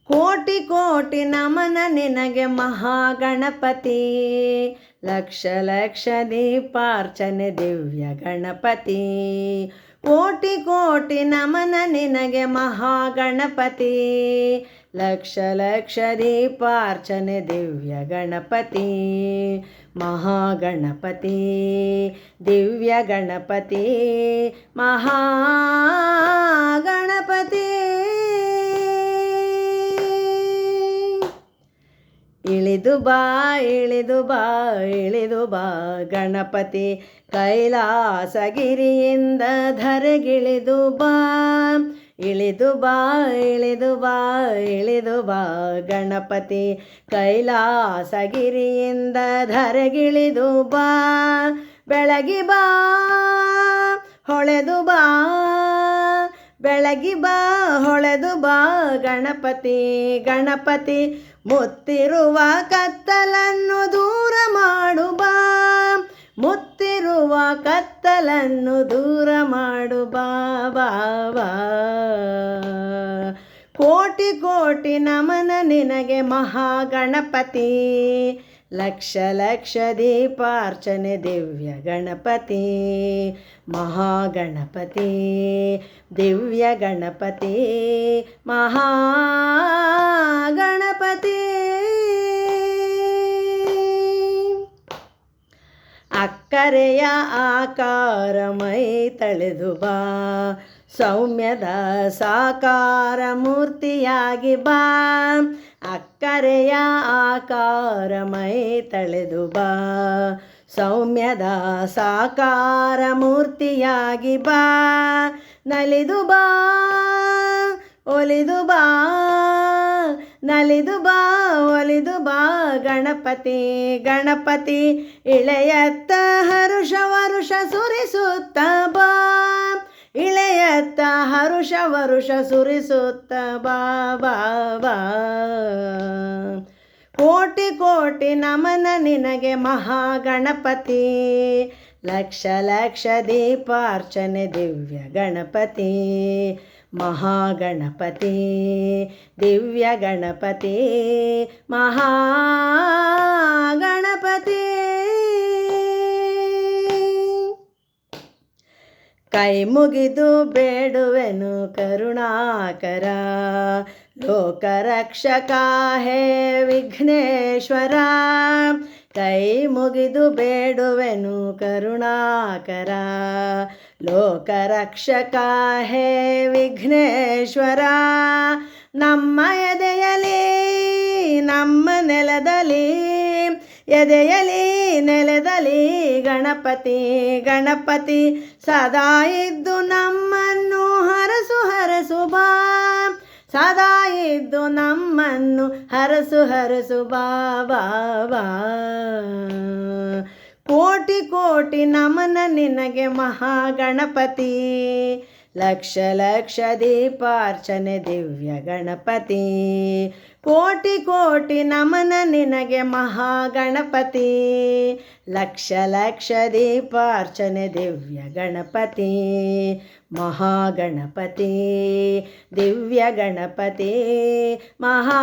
ಕೋಟಿ ಕೋಟಿ ನಮನ ನಿನಗೆ ಮಹಾಗಣಪತಿ, ಲಕ್ಷ ಲಕ್ಷ ದೀಪಾರ್ಚನೆ ದಿವ್ಯ ಗಣಪತಿ. ಕೋಟಿ ಕೋಟಿ ನಮನ ನಿನಗೆ ಮಹಾಗಣಪತಿ, ಲಕ್ಷ ಲಕ್ಷ ದೀಪಾರ್ಚನೆ ದಿವ್ಯ ಗಣಪತಿ. ಮಹಾಗಣಪತಿ ದಿವ್ಯ ಗಣಪತಿ ಮಹಾಗಣಪತಿ. ಇಳಿದು ಬಾ ಇಳಿದು ಬಾ ಇಳಿದು ಬಾ ಗಣಪತಿ, ಕೈಲಾಸಗಿರಿಯಿಂದ ಧರೆಗಿಳಿದು ಬಾ. ಇಳಿದು ಬಾ ಇಳಿದು ಬಾ ಇಳಿದು ಬಾ ಗಣಪತಿ, ಕೈಲಾಸಗಿರಿಯಿಂದ ಧರೆಗಿಳಿದು ಬಾ. ಬೆಳಗಿ ಬಾ ಹೊಳೆದು ಬಾ, ಬೆಳಗಿ ಬಾ ಹೊಳೆದು ಬಾ ಗಣಪತಿ. ಗಣಪತಿ ಮುತ್ತಿರುವ ಕತ್ತಲನ್ನು ದೂರ ಮಾಡು ಬಾ, ಮುತ್ತಿರುವ ಕತ್ತಲನ್ನು ದೂರ ಮಾಡು ಬಾ ಬಾ ಬಾ. ಕೋಟಿ ಕೋಟಿ ನಮನ ನಿನಗೆ ಮಹಾಗಣಪತಿ, ಲಕ್ಷ ಲಕ್ಷ ದೀಪಾರ್ಚನೆ ದಿವ್ಯ ಗಣಪತಿ. ಮಹಾಗಣಪತಿ ದಿವ್ಯ ಗಣಪತಿ ಮಹಾಗಣಪತಿ. ಅಕ್ಕರೆಯ ಆಕಾರ ಮೈ ತಳೆದು ಬಾ, ಸೌಮ್ಯದ ಸಾಕಾರ ಮೂರ್ತಿಯಾಗಿ ಬಾ. ಅಕ್ಕರೆಯ ಆಕಾರ ಮೈ ತಳೆದು ಬಾ, ಸೌಮ್ಯದ ಸಾಕಾರ ಮೂರ್ತಿಯಾಗಿ ಬಾ. ನಲಿದು ಬಾ ಒಲಿದು ಬಾ, ನಲಿದು ಬಾ ಒಲಿದು ಬಾ ಗಣಪತಿ. ಗಣಪತಿ ಇಳೆಯತ್ತ ಹರುಷ ವರುಷ ಸುರಿಸುತ್ತ ಬಾ, ಇಳೆಯತ್ತ ಹರುಷ ವರುಷ ಸುರಿಸುತ್ತ ಬಾ ಬಾ ಬಾ. ಕೋಟಿ ಕೋಟಿ ನಮನ ನಿನಗೆ ಮಹಾಗಣಪತಿ, ಲಕ್ಷ ಲಕ್ಷ ದೀಪಾರ್ಚನೆ ದಿವ್ಯ ಗಣಪತಿ. ಮಹಾಗಣಪತಿ ದಿವ್ಯ ಗಣಪತಿ ಮಹಾಗಣಪತಿ. ಕೈ ಮುಗಿದು ಬೇಡುವೆನು ಕರುಣಾಕರ, ಲೋಕರಕ್ಷಕ ಹೇ ವಿಘ್ನೇಶ್ವರ. ಕೈ ಮುಗಿದು ಬೇಡುವೆನು ಕರುಣಾಕರ, ಲೋಕರಕ್ಷಕ ಹೇ ವಿಘ್ನೇಶ್ವರ. ನಮ್ಮ ಎದೆಯಲಿ ನಮ್ಮ ನೆಲದಲ್ಲಿ, ಎದೆಯಲಿ ನೆಲದಲ್ಲಿ ಗಣಪತಿ. ಗಣಪತಿ ಸದಾ ಇದ್ದು ನಮ್ಮನ್ನು ಹರಸು ಹರಸು ಬಾ, ಸದಾ ಇದ್ದು ನಮ್ಮನ್ನು ಹರಸು ಹರಸು ಬಾ ಬಾ ಬಾ. ಕೋಟಿ ಕೋಟಿ ನಮನ ನಿನಗೆ ಮಹಾಗಣಪತಿ, ಲಕ್ಷ ಲಕ್ಷ ದೀಪಾರ್ಚನೆ ದಿವ್ಯ ಗಣಪತಿ. ಕೋಟಿ ಕೋಟಿ ನಮನ ನಿನಗೆ ಮಹಾಗಣಪತಿ, ಲಕ್ಷ ಲಕ್ಷ ದೀಪಾರ್ಚನೆ ದಿವ್ಯ ಗಣಪತಿ. ಮಹಾಗಣಪತಿ ದಿವ್ಯ ಗಣಪತಿ ಮಹಾಗಣ